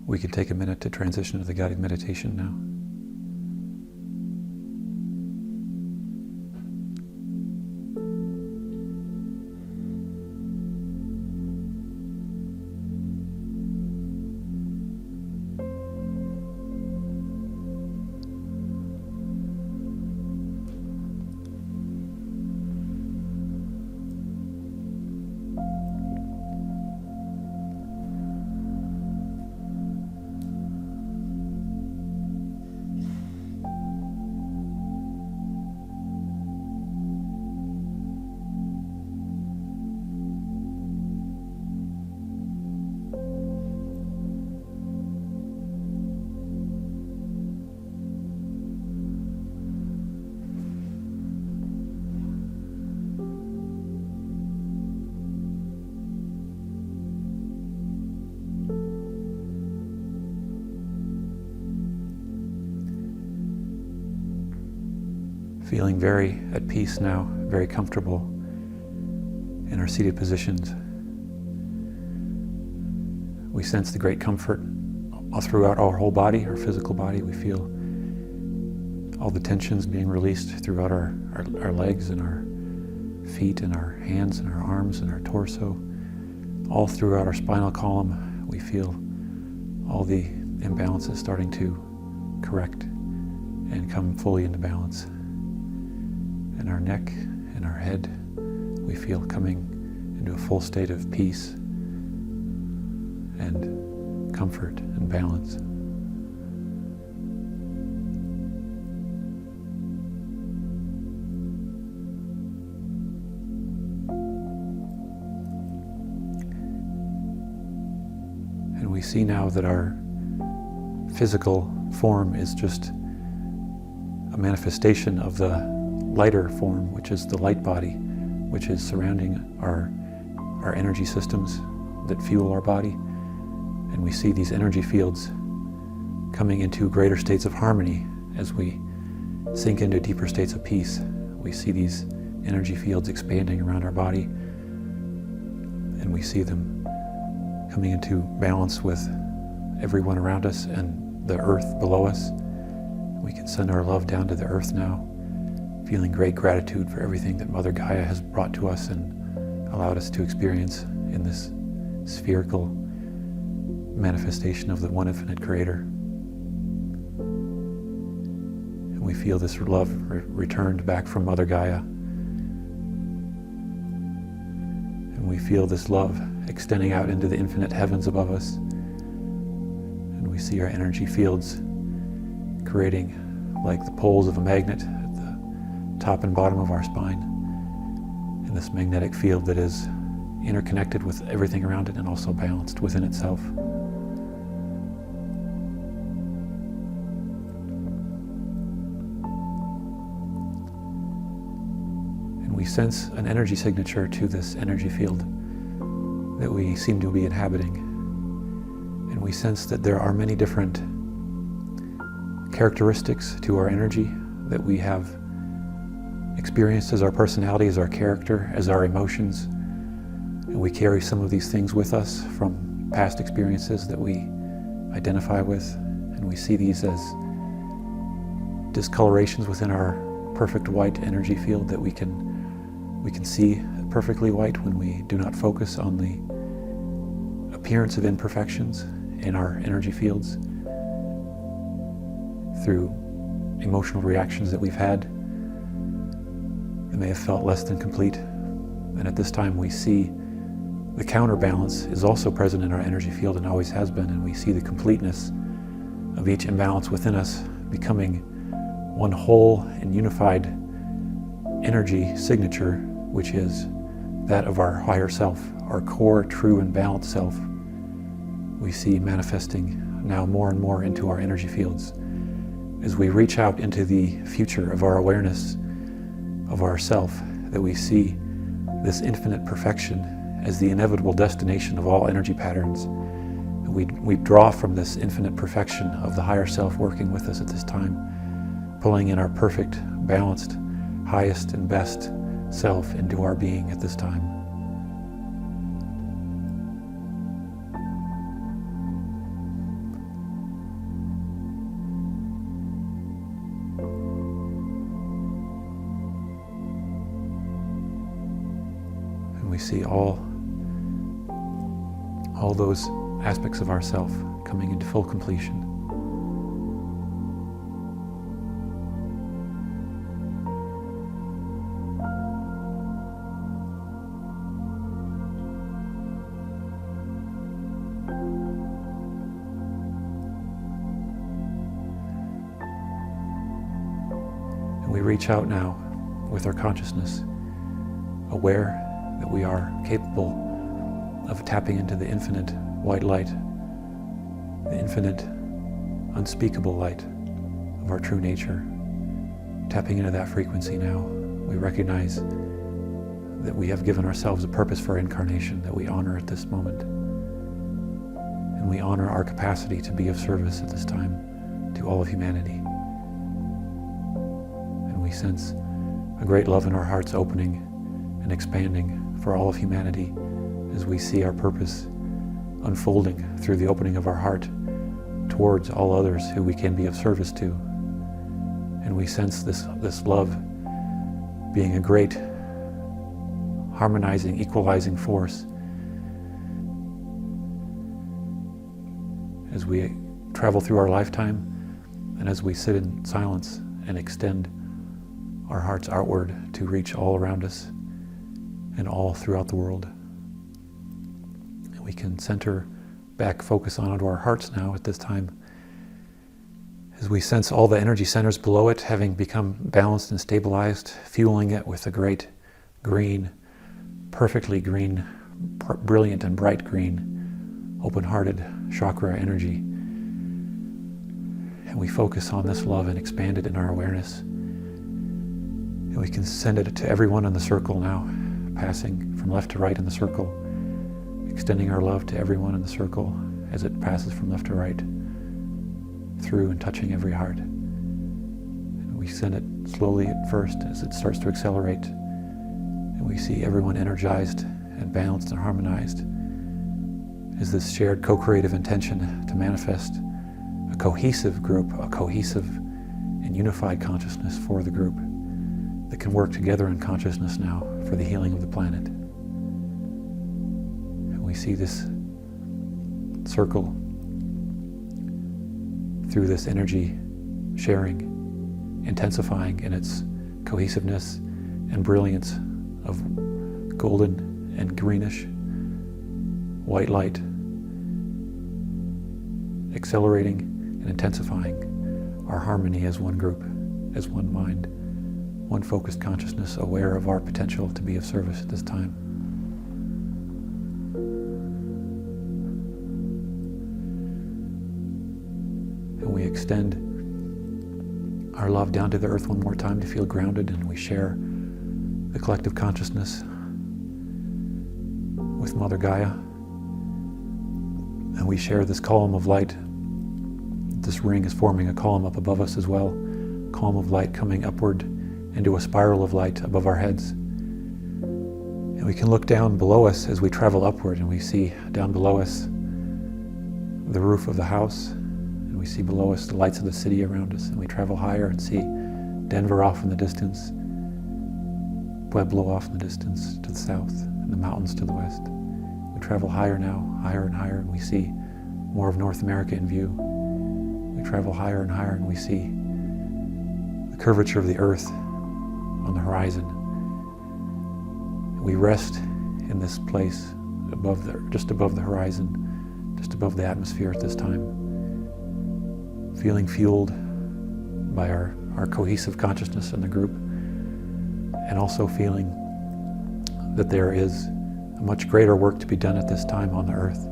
We could take a minute to transition to the guided meditation now. Feeling very at peace now, very comfortable in our seated positions. We sense the great comfort all throughout our whole body, our physical body. We feel all the tensions being released throughout our legs and our feet and our hands and our arms and our torso. All throughout our spinal column, we feel all the imbalances starting to correct and come fully into balance. In our neck and our head, we feel coming into a full state of peace and comfort and balance. And we see now that our physical form is just a manifestation of the lighter form, which is the light body, which is surrounding our energy systems that fuel our body. And we see these energy fields coming into greater states of harmony as we sink into deeper states of peace. We see these energy fields expanding around our body, and we see them coming into balance with everyone around us and the earth below us. We can send our love down to the earth now, feeling great gratitude for everything that Mother Gaia has brought to us and allowed us to experience in this spherical manifestation of the one infinite Creator. And we feel this love returned back from Mother Gaia. And we feel this love extending out into the infinite heavens above us. And we see our energy fields creating like the poles of a magnet at the top and bottom of our spine, in this magnetic field that is interconnected with everything around it and also balanced within itself. And we sense an energy signature to this energy field that we seem to be inhabiting. And we sense that there are many different characteristics to our energy that we have experienced as our personality, as our character, as our emotions. And we carry some of these things with us from past experiences that we identify with, and we see these as discolorations within our perfect white energy field that we can see perfectly white when we do not focus on the appearance of imperfections in our energy fields through emotional reactions that we've had that may have felt less than complete. And at this time we see the counterbalance is also present in our energy field and always has been, and we see the completeness of each imbalance within us becoming one whole and unified energy signature, which is that of our higher self, our core, true and balanced self. We see manifesting now more and more into our energy fields as we reach out into the future of our awareness of ourself, that we see this infinite perfection as the inevitable destination of all energy patterns. And we draw from this infinite perfection of the higher self working with us at this time, pulling in our perfect, balanced, highest and best self into our being at this time. see all those aspects of ourself coming into full completion. And we reach out now with our consciousness, aware that we are capable of tapping into the infinite white light, the infinite unspeakable light of our true nature. Tapping into that frequency now, we recognize that we have given ourselves a purpose for incarnation that we honor at this moment. And we honor our capacity to be of service at this time to all of humanity. And we sense a great love in our hearts opening and expanding for all of humanity as we see our purpose unfolding through the opening of our heart towards all others who we can be of service to. And we sense this love being a great harmonizing, equalizing force as we travel through our lifetime and as we sit in silence and extend our hearts outward to reach all around us and all throughout the world. And we can center back, focus onto our hearts now at this time as we sense all the energy centers below it having become balanced and stabilized, fueling it with a great green, perfectly green, brilliant and bright green, open-hearted chakra energy. And we focus on this love and expand it in our awareness. And we can send it to everyone in the circle now, passing from left to right in the circle, extending our love to everyone in the circle as it passes from left to right, through and touching every heart. And we send it slowly at first as it starts to accelerate, and we see everyone energized and balanced and harmonized as this shared co-creative intention to manifest a cohesive group, a cohesive and unified consciousness for the group that can work together in consciousness now for the healing of the planet. And we see this circle through this energy sharing, intensifying in its cohesiveness and brilliance of golden and greenish white light, accelerating and intensifying our harmony as one group, as one mind, one focused consciousness, aware of our potential to be of service at this time. And we extend our love down to the earth one more time to feel grounded, and we share the collective consciousness with Mother Gaia. And we share this column of light. This ring is forming a column up above us as well, column of light coming upward into a spiral of light above our heads. And we can look down below us as we travel upward, and we see down below us the roof of the house, and we see below us the lights of the city around us, and we travel higher and see Denver off in the distance, Pueblo off in the distance to the south, and the mountains to the west. We travel higher now, higher and higher, and we see more of North America in view. We travel higher and higher, and we see the curvature of the earth on the horizon. We rest in this place just above the horizon, just above the atmosphere at this time, feeling fueled by our cohesive consciousness in the group, and also feeling that there is a much greater work to be done at this time on the earth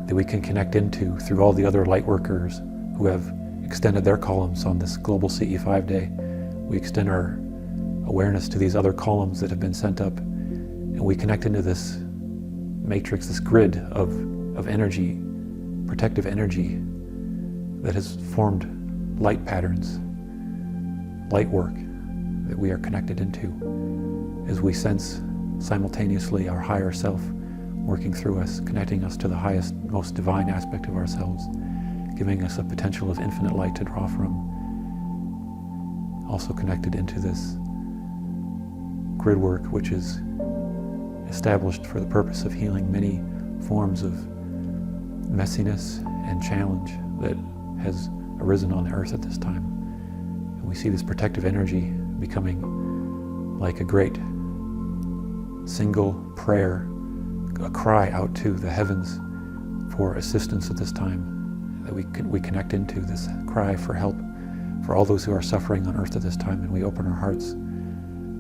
that we can connect into through all the other light workers who have extended their columns on this global CE-5 day. We extend our awareness to these other columns that have been sent up, and we connect into this matrix, this grid of energy, protective energy that has formed light patterns, light work that we are connected into as we sense simultaneously our higher self working through us, connecting us to the highest, most divine aspect of ourselves, giving us a potential of infinite light to draw from. Also connected into this grid work, which is established for the purpose of healing many forms of messiness and challenge that has arisen on the earth at this time. And we see this protective energy becoming like a great single prayer, a cry out to the heavens for assistance at this time, that we connect into this cry for help for all those who are suffering on earth at this time, and we open our hearts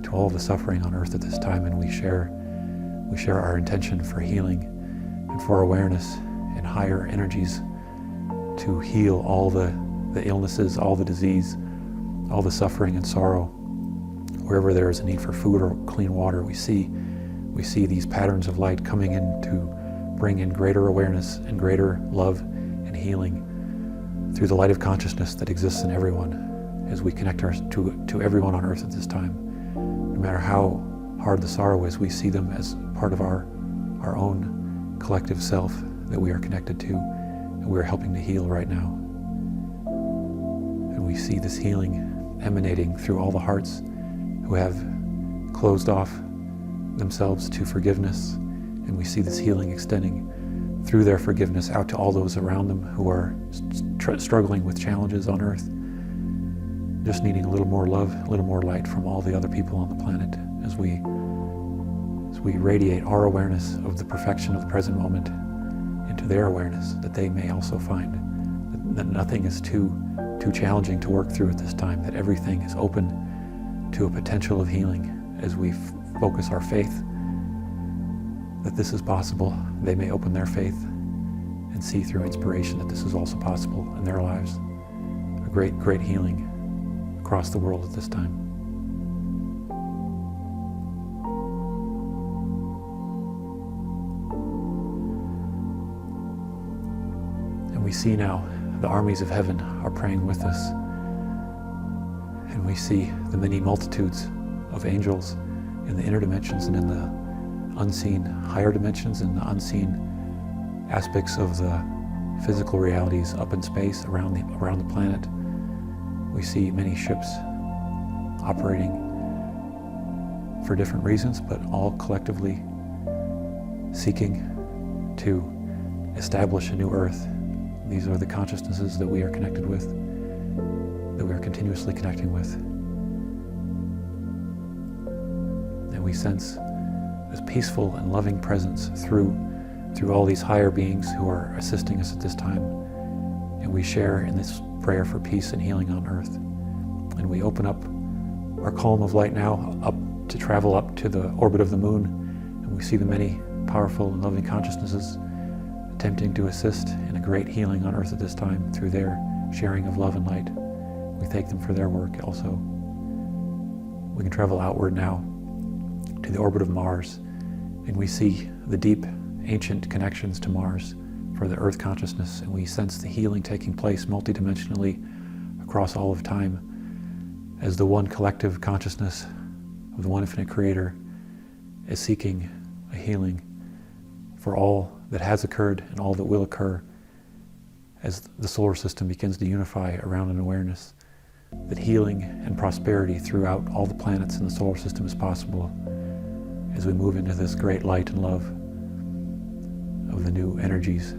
to all the suffering on earth at this time, and we share our intention for healing and for awareness and higher energies to heal all the illnesses, all the disease, all the suffering and sorrow. Wherever there is a need for food or clean water, we see these patterns of light coming in to bring in greater awareness and greater love and healing through the light of consciousness that exists in everyone as we connect to everyone on earth at this time. No matter how hard the sorrow is, we see them as part of our own collective self that we are connected to and we are helping to heal right now. And we see this healing emanating through all the hearts who have closed off themselves to forgiveness, and we see this healing extending through their forgiveness out to all those around them who are struggling with challenges on earth, just needing a little more love, a little more light from all the other people on the planet as we radiate our awareness of the perfection of the present moment into their awareness, that they may also find that nothing is too challenging to work through at this time, that everything is open to a potential of healing as we focus our faith that this is possible. They may open their faith and see through inspiration that this is also possible in their lives. A great healing across the world at this time. And we see now the armies of heaven are praying with us. And we see the many multitudes of angels in the inner dimensions and in the unseen higher dimensions and the unseen aspects of the physical realities up in space around the planet. We see many ships operating for different reasons, but all collectively seeking to establish a new earth. These are the consciousnesses that we are connected with, that we are continuously connecting with. And we sense this peaceful and loving presence through all these higher beings who are assisting us at this time. And we share in this prayer for peace and healing on earth. And we open up our column of light now up to travel up to the orbit of the moon. And we see the many powerful and loving consciousnesses attempting to assist in a great healing on earth at this time through their sharing of love and light. We thank them for their work also. We can travel outward now to the orbit of Mars, and we see the deep, ancient connections to Mars for the Earth consciousness, and we sense the healing taking place multidimensionally across all of time as the one collective consciousness of the one infinite Creator is seeking a healing for all that has occurred and all that will occur as the solar system begins to unify around an awareness that healing and prosperity throughout all the planets in the solar system is possible as we move into this great light and love of the new energies.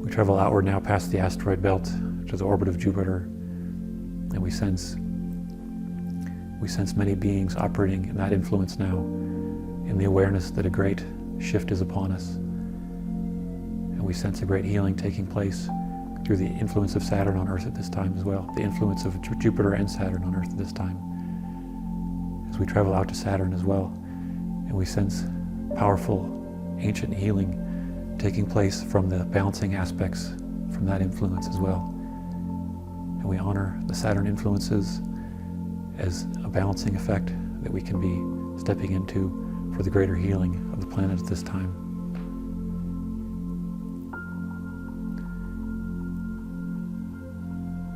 We travel outward now past the asteroid belt to the orbit of Jupiter, and we sense many beings operating in that influence now, in the awareness that a great shift is upon us. And we sense a great healing taking place through the influence of Saturn on Earth at this time as well, the influence of Jupiter and Saturn on Earth at this time. As we travel out to Saturn as well, and we sense powerful ancient healing taking place from the balancing aspects from that influence as well. And we honor the Saturn influences as a balancing effect that we can be stepping into for the greater healing of the planet at this time.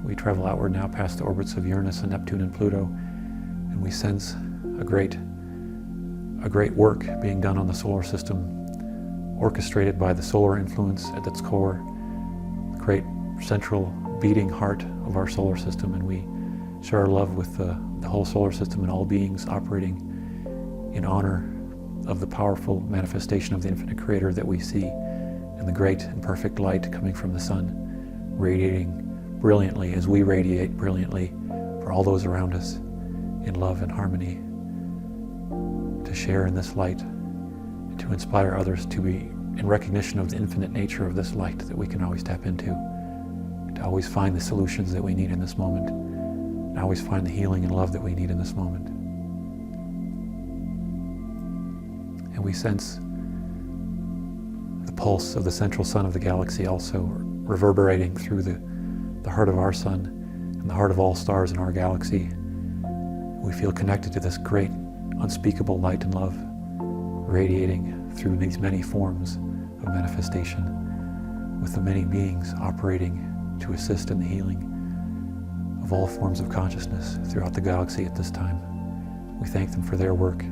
We travel outward now past the orbits of Uranus and Neptune and Pluto, and we sense a great work being done on the solar system, orchestrated by the solar influence at its core, the great central beating heart of our solar system, and we share our love with the whole solar system and all beings operating in honor of the powerful manifestation of the infinite creator that we see in the great and perfect light coming from the sun, radiating brilliantly as we radiate brilliantly for all those around us in love and harmony, to share in this light, and to inspire others to be in recognition of the infinite nature of this light that we can always tap into, to always find the solutions that we need in this moment, and always find the healing and love that we need in this moment. And we sense the pulse of the central sun of the galaxy also reverberating through the heart of our sun and the heart of all stars in our galaxy. We feel connected to this great, unspeakable light and love radiating through these many forms of manifestation, with the many beings operating to assist in the healing of all forms of consciousness throughout the galaxy at this time. We thank them for their work.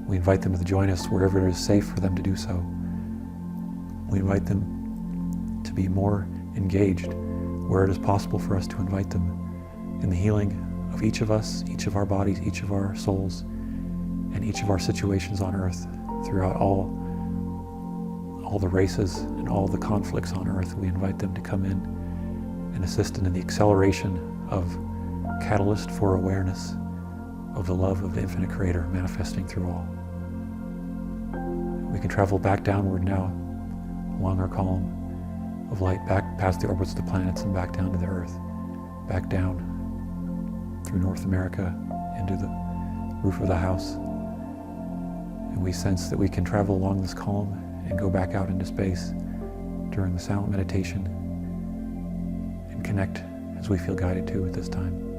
We invite them to join us wherever it is safe for them to do so. We invite them to be more engaged where it is possible for us to invite them in the healing of each of us, each of our bodies, each of our souls, and each of our situations on earth throughout all the races and all the conflicts on earth. We invite them to come in and assist in the acceleration of catalyst for awareness of the love of the infinite creator manifesting through all. We can travel back downward now along our column of light, back past the orbits of the planets and back down to the earth, back down through North America into the roof of the house. And we sense that we can travel along this column and go back out into space during the silent meditation and connect as we feel guided to at this time.